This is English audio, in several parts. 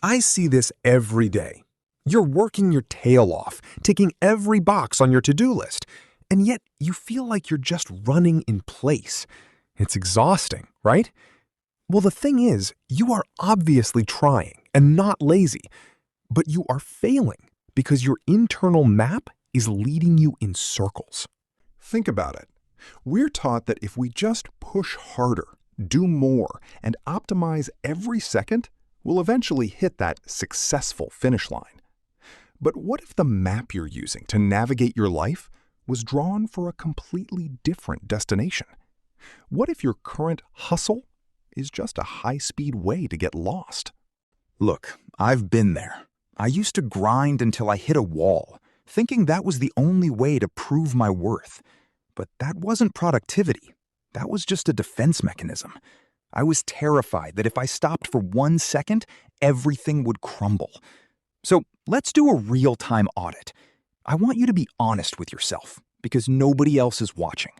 I see this every day. You're working your tail off, ticking every box on your to-do list, and yet you feel like you're just running in place. It's exhausting, right? Well, the thing is, you are obviously trying and not lazy, but you are failing because your internal map is leading you in circles. Think about it. We're taught that if we just push harder, do more, and optimize every second, we'll eventually hit that successful finish line. But what if the map you're using to navigate your life was drawn for a completely different destination? What if your current hustle is just a high-speed way to get lost? Look, I've been there. I used to grind until I hit a wall, thinking that was the only way to prove my worth. But that wasn't productivity. That was just a defense mechanism. I was terrified that if I stopped for 1 second, everything would crumble. So let's do a real-time audit. I want you to be honest with yourself, because nobody else is watching.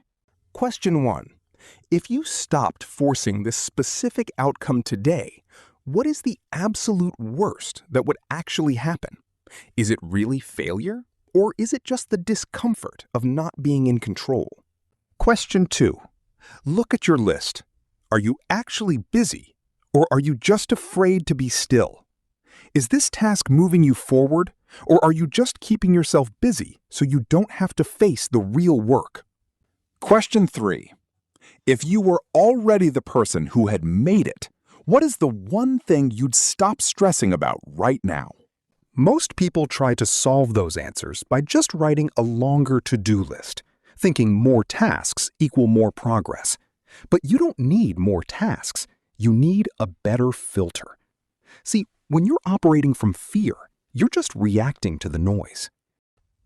Question 1. If you stopped forcing this specific outcome today, what is the absolute worst that would actually happen? Is it really failure, or is it just the discomfort of not being in control? Question 2. Look at your list. Are you actually busy, or are you just afraid to be still? Is this task moving you forward, or are you just keeping yourself busy so you don't have to face the real work? Question 3. If you were already the person who had made it, what is the one thing you'd stop stressing about right now? Most people try to solve those answers by just writing a longer to-do list, thinking more tasks equal more progress. But you don't need more tasks. You need a better filter. See, when you're operating from fear, you're just reacting to the noise.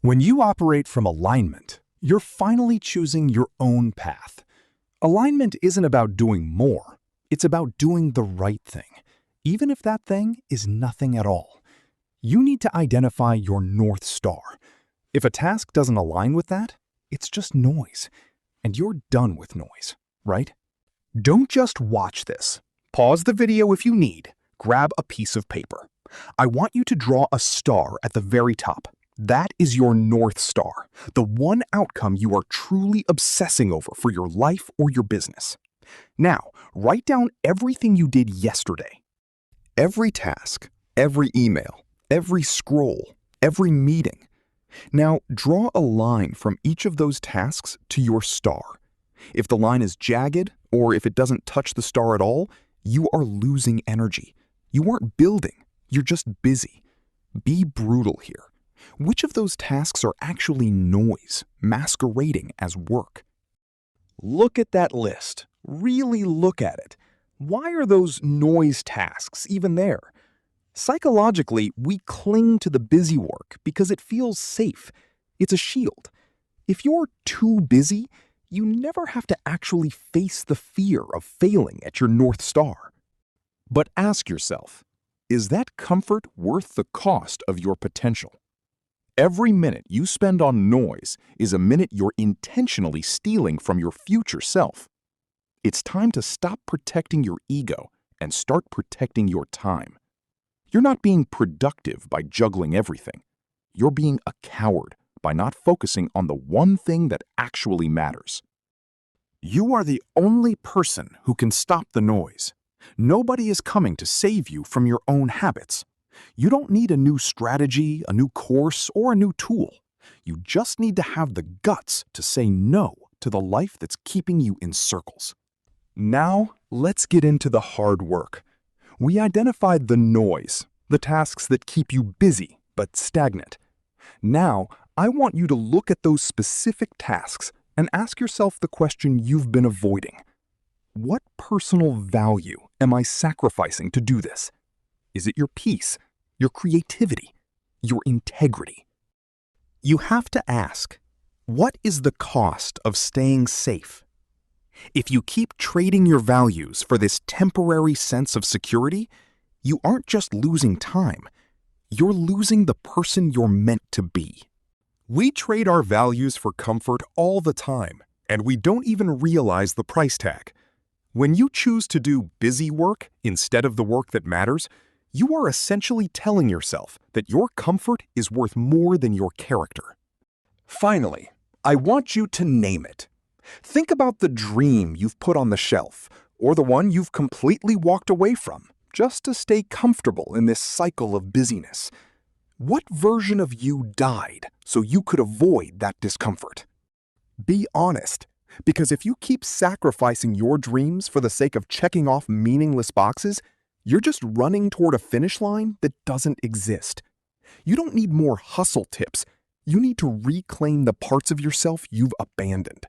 When you operate from alignment, you're finally choosing your own path. Alignment isn't about doing more. It's about doing the right thing, even if that thing is nothing at all. You need to identify your North Star. If a task doesn't align with that, it's just noise. And you're done with noise, right? Don't just watch this. Pause the video if you need. Grab a piece of paper. I want you to draw a star at the very top. That is your North Star, the one outcome you are truly obsessing over for your life or your business. Now, write down everything you did yesterday. Every task, every email, every scroll, every meeting. Now, draw a line from each of those tasks to your star. If the line is jagged, or if it doesn't touch the star at all, you are losing energy. You aren't building, you're just busy. Be brutal here. Which of those tasks are actually noise, masquerading as work? Look at that list. Really look at it. Why are those noise tasks even there? Psychologically, we cling to the busy work because it feels safe. It's a shield. If you're too busy, you never have to actually face the fear of failing at your North Star. But ask yourself, is that comfort worth the cost of your potential? Every minute you spend on noise is a minute you're intentionally stealing from your future self. It's time to stop protecting your ego and start protecting your time. You're not being productive by juggling everything. You're being a coward by not focusing on the one thing that actually matters. You are the only person who can stop the noise. Nobody is coming to save you from your own habits. You don't need a new strategy, a new course, or a new tool. You just need to have the guts to say no to the life that's keeping you in circles. Now, let's get into the hard work. We identified the noise, the tasks that keep you busy but stagnant. Now, I want you to look at those specific tasks and ask yourself the question you've been avoiding. What personal value am I sacrificing to do this? Is it your peace, your creativity, your integrity? You have to ask, what is the cost of staying safe? If you keep trading your values for this temporary sense of security, you aren't just losing time, you're losing the person you're meant to be. We trade our values for comfort all the time, and we don't even realize the price tag. When you choose to do busy work instead of the work that matters, You are essentially telling yourself that your comfort is worth more than your character. Finally, I want you to name it. Think about the dream you've put on the shelf, or the one you've completely walked away from, just to stay comfortable in this cycle of busyness. What version of you died so you could avoid that discomfort? Be honest, because if you keep sacrificing your dreams for the sake of checking off meaningless boxes, you're just running toward a finish line that doesn't exist. You don't need more hustle tips. You need to reclaim the parts of yourself you've abandoned.